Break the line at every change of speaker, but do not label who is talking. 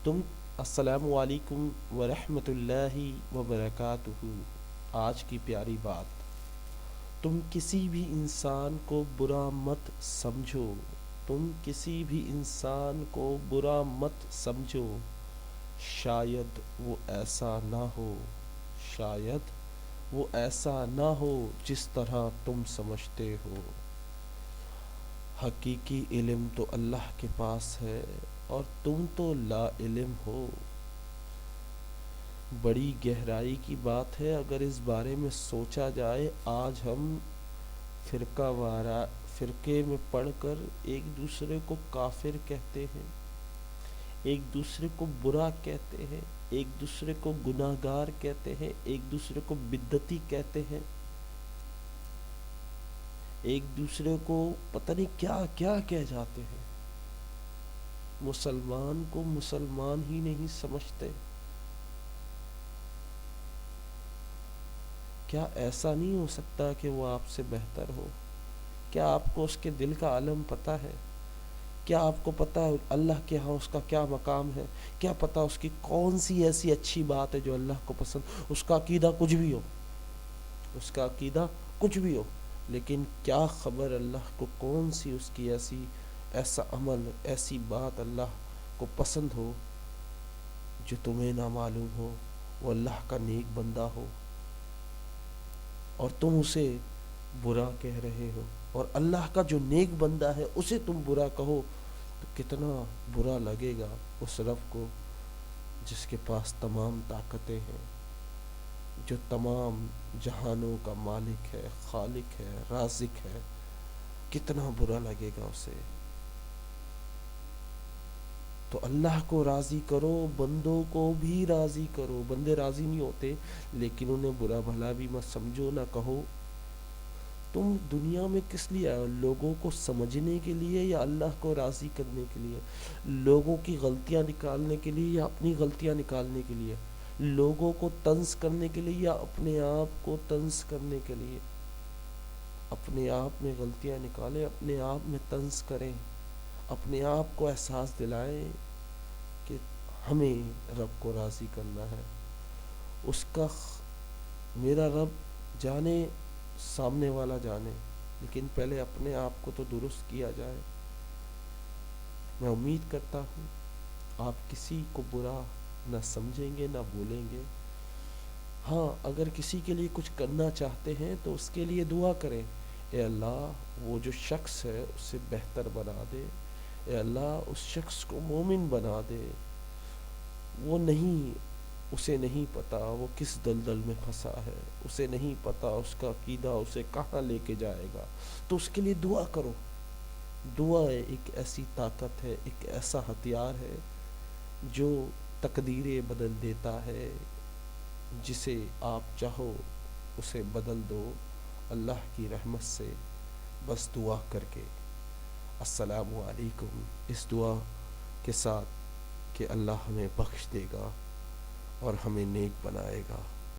تم السلام علیکم ورحمۃ اللہ وبرکاتہ۔ آج کی پیاری بات: تم کسی بھی انسان کو برا مت سمجھو، تم کسی بھی انسان کو برا مت سمجھو، شاید وہ ایسا نہ ہو، شاید وہ ایسا نہ ہو جس طرح تم سمجھتے ہو۔ حقیقی علم تو اللہ کے پاس ہے اور تم تو لا علم ہو۔ بڑی گہرائی کی بات ہے اگر اس بارے میں سوچا جائے۔ آج ہم فرقے میں پڑھ کر ایک دوسرے کو کافر کہتے ہیں، ایک دوسرے کو برا کہتے ہیں، ایک دوسرے کو گناہ گار کہتے ہیں، ایک دوسرے کو بدعتی کہتے ہیں، ایک دوسرے کو پتہ نہیں کیا کیا کہہ جاتے ہیں۔ مسلمان کو مسلمان ہی نہیں سمجھتے۔ کیا ایسا نہیں ہو سکتا کہ وہ آپ سے بہتر ہو؟ کیا آپ کو اس کے دل کا عالم پتہ ہے؟ کیا آپ کو پتہ ہے اللہ کے ہاں اس کا کیا مقام ہے؟ کیا پتہ اس کی کون سی ایسی اچھی بات ہے جو اللہ کو پسند؟ اس کا عقیدہ کچھ بھی ہو، اس کا عقیدہ کچھ بھی ہو، لیکن کیا خبر اللہ کو کون سی اس کی ایسا عمل، ایسی بات اللہ کو پسند ہو جو تمہیں نہ معلوم ہو۔ وہ اللہ کا نیک بندہ ہو اور تم اسے برا کہہ رہے ہو، اور اللہ کا جو نیک بندہ ہے اسے تم برا کہو تو کتنا برا لگے گا اس رب کو جس کے پاس تمام طاقتیں ہیں، جو تمام جہانوں کا مالک ہے، خالق ہے، رازق ہے۔ کتنا برا لگے گا اسے۔ تو اللہ کو راضی کرو، بندوں کو بھی راضی کرو۔ بندے راضی نہیں ہوتے لیکن انہیں برا بھلا بھی مت سمجھو، نہ کہو۔ تم دنیا میں کس لیے آئے ہو؟ لوگوں کو سمجھنے کے لیے یا اللہ کو راضی کرنے کے لیے؟ لوگوں کی غلطیاں نکالنے کے لیے یا اپنی غلطیاں نکالنے کے لیے؟ لوگوں کو طنز کرنے کے لیے یا اپنے آپ کو طنز کرنے کے لیے؟ اپنے آپ میں غلطیاں نکالیں، اپنے آپ میں طنز کریں، اپنے آپ کو احساس دلائیں کہ ہمیں رب کو راضی کرنا ہے۔ اس کا میرا رب جانے، سامنے والا جانے، لیکن پہلے اپنے آپ کو تو درست کیا جائے۔ میں امید کرتا ہوں آپ کسی کو برا نہ سمجھیں گے، نہ بولیں گے۔ ہاں، اگر کسی کے لیے کچھ کرنا چاہتے ہیں تو اس کے لیے دعا کریں، اے اللہ وہ جو شخص ہے اسے بہتر بنا دے، اے اللہ اس شخص کو مومن بنا دے۔ اسے نہیں پتا وہ کس دلدل میں پھنسا ہے، اسے نہیں پتا اس کا عقیدہ اسے کہاں لے کے جائے گا، تو اس کے لیے دعا کرو۔ دعا ایک ایسی طاقت ہے، ایک ایسا ہتھیار ہے جو تقدیریں بدل دیتا ہے۔ جسے آپ چاہو اسے بدل دو اللہ کی رحمت سے، بس دعا کر کے۔ السلام علیکم، اس دعا کے ساتھ کہ اللہ ہمیں بخش دے گا اور ہمیں نیک بنائے گا۔